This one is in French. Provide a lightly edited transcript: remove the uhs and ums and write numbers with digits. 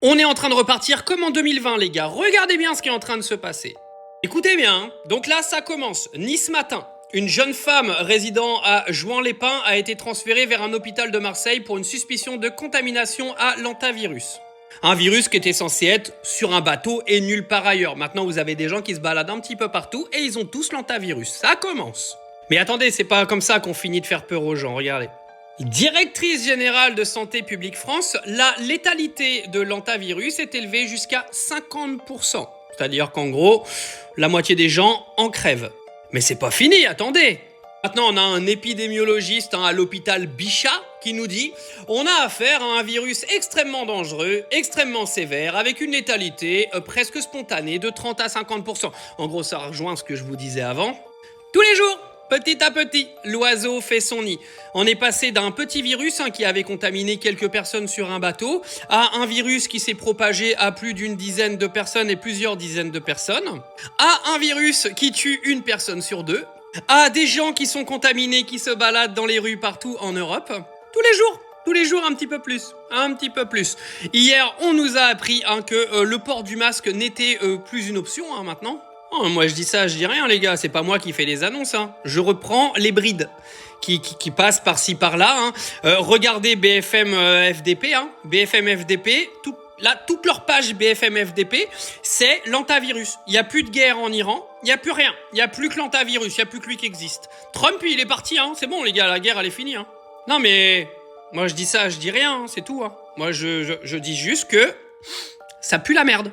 On est en train de repartir comme en 2020 les gars, regardez bien ce qui est en train de se passer. Écoutez bien, hein. Donc là ça commence, Nice matin. Une jeune femme résidant à Juan-les-Pins a été transférée vers un hôpital de Marseille pour une suspicion de contamination à l'hantavirus. Un virus qui était censé être sur un bateau et nulle part ailleurs. Maintenant vous avez des gens qui se baladent un petit peu partout et ils ont tous l'hantavirus. Ça commence. Mais attendez, c'est pas comme ça qu'on finit de faire peur aux gens, regardez. Directrice générale de Santé publique France, la létalité de l'hantavirus est élevée jusqu'à 50%. C'est-à-dire qu'en gros, la moitié des gens en crèvent. Mais c'est pas fini, attendez. Maintenant, on a un épidémiologiste à l'hôpital Bichat qui nous dit « On a affaire à un virus extrêmement dangereux, extrêmement sévère, avec une létalité presque spontanée de 30 à 50%. » En gros, ça rejoint ce que je vous disais avant. Tous les jours, petit à petit, l'oiseau fait son nid. On est passé d'un petit virus qui avait contaminé quelques personnes sur un bateau à un virus qui s'est propagé à plus d'une dizaine de personnes et plusieurs dizaines de personnes, à un virus qui tue une personne sur deux, à des gens qui sont contaminés, qui se baladent dans les rues partout en Europe. Tous les jours un petit peu plus. Hier, on nous a appris que le port du masque n'était plus une option maintenant. Oh, moi je dis ça, je dis rien les gars, c'est pas moi qui fais les annonces. Je reprends les brides qui passent par-ci par-là. Regardez BFM FDP, BFM FDP, toute leur page BFM FDP, c'est l'hantavirus. Il n'y a plus de guerre en Iran, il n'y a plus rien. Il n'y a plus que l'hantavirus, il n'y a plus que lui qui existe. Trump, il est parti, c'est bon les gars, la guerre elle est finie. Non mais, moi je dis ça, je dis rien, c'est tout. Moi je dis juste que ça pue la merde.